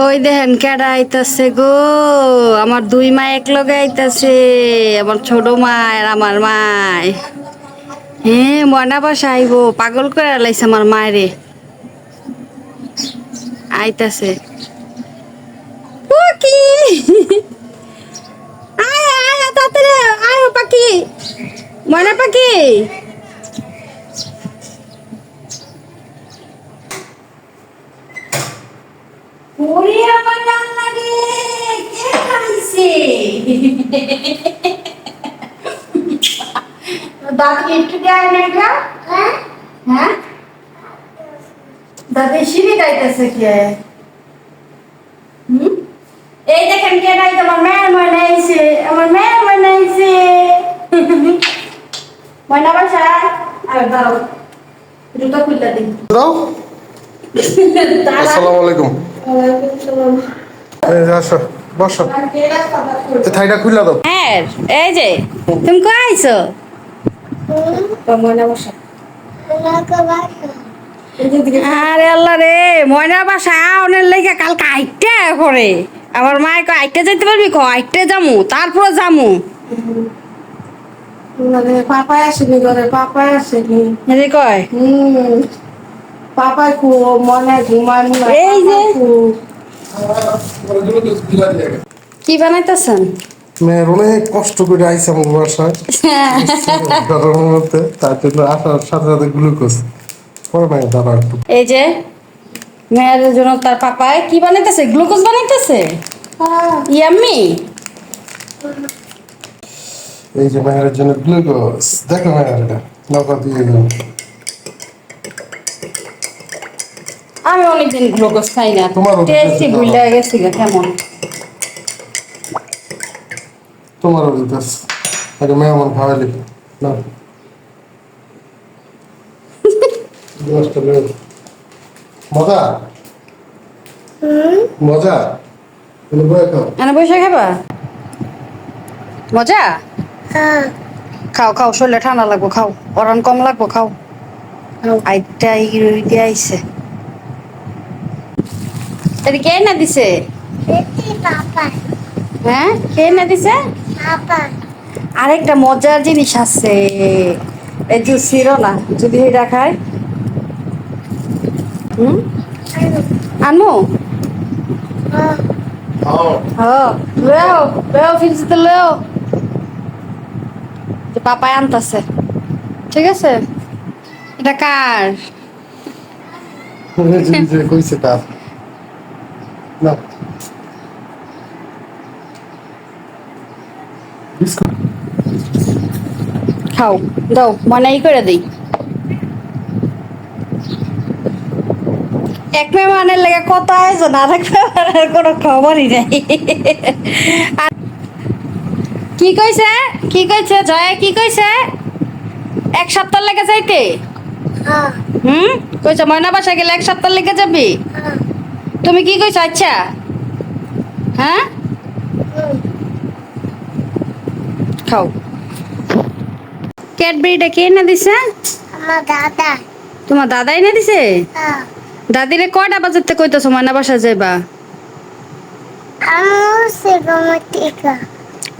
ওই দেখেন কেডা আইতাছে গো, আমার দুই মা এক লগে আইতাছে, আমার ছোট মা আর আমার মায়। হ্যাঁ ময়না বাসা আইব, পাগল করে লাইছে আমার মায়েরে। আইতাছে পাখি, আয় আয় তাড়াতাড়ি আয় পাখি, ময়না পাখি। ওরে আমার ডাল লাগে, কে খাইছে? দাদি একটু দেয় না এটা? হ্যাঁ হ্যাঁ, দাদি সিঁড়ি গাইতেছে কে? হুম, এই দেখেন কে গাইতে, আমার মেয়ের ময়না আইছে, আমার মেয়ের ময়না আইছে। ময়না বাসা আর দাঁড়াও, জুতো খুলতে দিন। দাও। আসসালামু আলাইকুম। এই যে আসো, বসো। এই থাইটা খুলে দাও। হ্যাঁ এই যে তুমি কই আইছো? ময়না বাসা। আরে আল্লাহ রে, ময়নার বাসা অনেক লেগে কালকে আইটে করে। আমার মায় কয় আইটে যাইতে পারবি, ক আইটে যামু, তারপরে যামু। পাপাই আসেনি ঘরে, পাপাই আসেনি। এদি কয় পাপাই খুব মনে ঘুমানো। এই যে কি বানাইতেছেন? মেয়ের অনেক কষ্ট করে আইসা আমার বাসায় গরমের মধ্যে, তার জন্য আসার সাথে সাথে গ্লুকোজ পরে নাই দাঁড়া একটু। এই যে মেয়ের জন্য তার পাপায় কি বানাইতেছে, গ্লুকোজ বানাইতেছে। ইয়াম্মি। এই যে মেয়ের জন্য গ্লুকোজ, দেখো মেয়ের এটা নৌকা দিয়ে দিলাম। আমি অনেকদিন গ্লুকোজ খাই না, তোমারও টেস্টি ভুলে গেছি গা কেমন। তোমারও দিতেছ আগে মেয়ে আমার খাওয়াইলি না। গ্লাসটা লেও। মজা মজা, তুমি বয়ে খাও। এনে বসে খাবা? মজা? খাও খাও, শরীরে ঠান্ডা লাগবো, খাও। অরণ কম লাগবো, খাও। আইটা দিয়ে আইছে। এটা কে না দিছে? হ্যাঁ কে না দিছে? আরেকটা মজার জিনিস আছে, এই যে ছিল না, যদি এটা খায়। আনু হ্যাঁ লেও লেও, ফিলসিতে লেও। পাপাই আনতাছে, ঠিক আছে? এটা কার? কইছে কার না বিস্কুট খাও, দাও মনাই করে দিই। এক মেহমানের লেগে কত আয়োজন, আর এক মেহমানের কোনো খবরই নাই। কি কইছে, কি কইছে জয়া, কি কইছে? এক সপ্তাহ লেগে যাইতে? কইছে ময়না বাসা গেলে এক সপ্তাহ লেগে যাবি? তুমি কি কইছো? আচ্ছা হ্যাঁ খাও। ক্যাডবেরিটা কে না দিছে? আমার দাদা। তোমার দাদাই না দিছে? দাদিরে কয়টা বাজাতে কইতেছো ময়না বাসা যাইবা?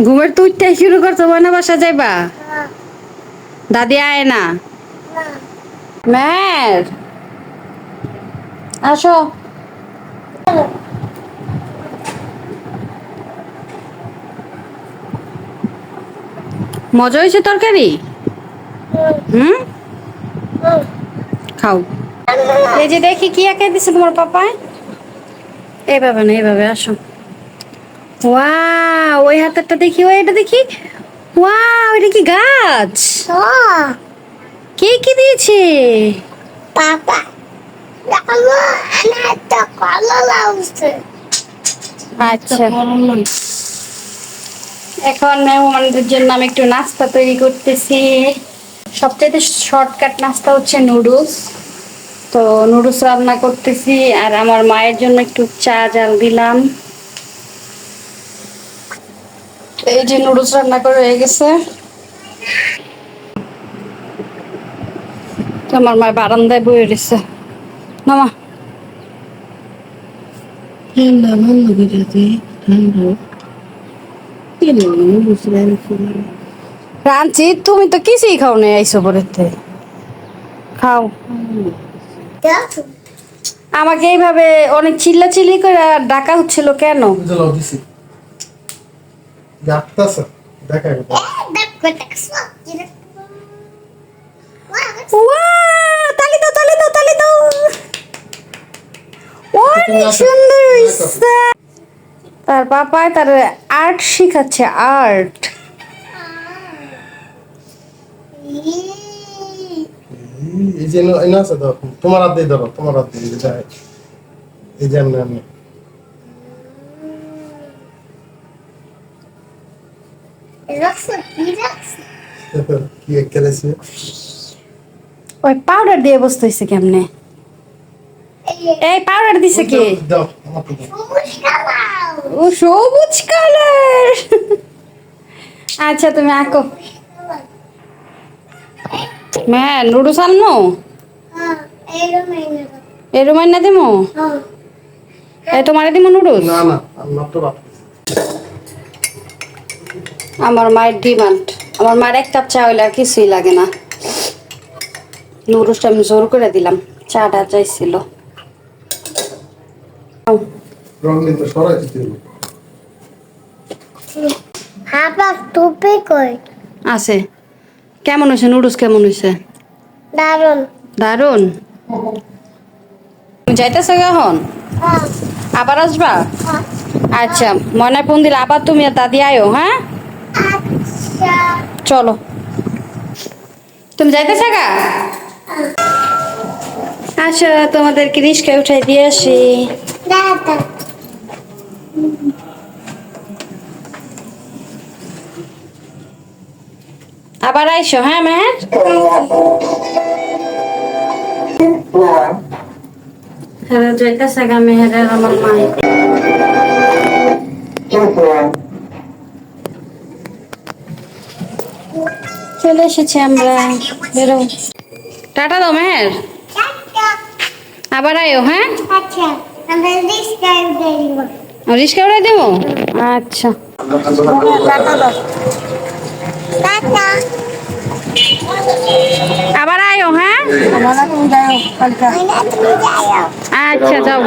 ঘুমের তুইটাই শুরু করছো, ময়না বাসা যাইবা? দাদি আয় না? মের আসো। মজা হয়েছে তরকারি? খাও। এই যে দেখি কি একে দিছে তোমার পাপায়। এইভাবে না, এইভাবে আসো। ওয়াও, ওই হাতেরটা দেখি, ওই এটা দেখি। ওয়াও, এটা কি গাছ? কে কি দিয়েছে? পাপা। আচ্ছা, এখন মেহমানদের জন্য আমি একটু নাস্তা তৈরি করতেছি। সবচেয়ে শর্টকাট নাস্তা হচ্ছে নুডলস। তো নুডলস রান্না করতেছি, আর আমার মায়ের জন্য একটু চা জাল দিলাম। এই যে নুডলস রান্না করে হয়ে গেছে। আমার মা বারান্দায় বয়ে রয়েছে। না মা ঠান্ডা বন্ধ করে দিতে ঠান্ডা কেন বুঝলেন রাঞ্চি তুমি তো কিছুই খাও না আইসো পরেতে খাও আমাকে এইভাবে অনেক চিল্লাচিল্লি করে ডাকা হচ্ছিল কেন? বুঝলাম দিছি যাত্তাছে দেখা গেল তালি দাও তালি দাও তালি দাও অনেক সুন্দর হইছে। তার পাপায় তার আর্ট শিখাচ্ছে আর্ট। এই যে এনে আছে তো তোমার হাত দিয়ে ধরো তোমার হাত দিয়ে যায় এই যে আমি কি খেলেছি ওই পাউডার দিয়ে বসতে হইছে কেমনে? এই পাউডার দিছে কে? দাও আমাকে দাও ও সবুজ কালার। আচ্ছা তুমি আঁকো। হ্যাঁ নুডলস আননো এই রুমাই না দিমো এই তোমারে দিমো নুডলস। না না আমি মাত্র ভাত আমার মায়ের ডিমান্ড, আমার মায়ের এক কাপ চা হইলে আর কিছুই লাগে না। নুডলসটা আমি জোর করে দিলাম, চাটা চাইছিল। রং কিন্তু সরাই দিতে হবে হাপা টুপি কই আছে কেমন হয়েছে নুডলস? কেমন হয়েছে? দারুন দারুন। তুমি যাইতেছো এখন? আবার আসবা? আচ্ছা মনে ফোন দিলে আবার তুমি আর দাদি আয়ো। হ্যাঁ আচ্ছা চলো তুমি যাইতেছো গা? আসো তোমাদেরকে রিস্কায় উঠাই দিয়ে আসি। দাদা আবার আইসো। হ্যাঁ মেহের হ্যাঁ যাইতেছে গা মেহেরের আমার মায়ের। চলে এসেছি আমরা, বেরো। টাটা দাও মেহের, আবার আয়ো। হ্যাঁ আচ্ছা আমরা ডিসকাউন্ট দেব রিস্কা উঠাই দেবো। আচ্ছা টাটা আবার আয়ো। হ্যাঁ আমার তুমি যাও কালকা তুমি যাও আচ্ছা যাও।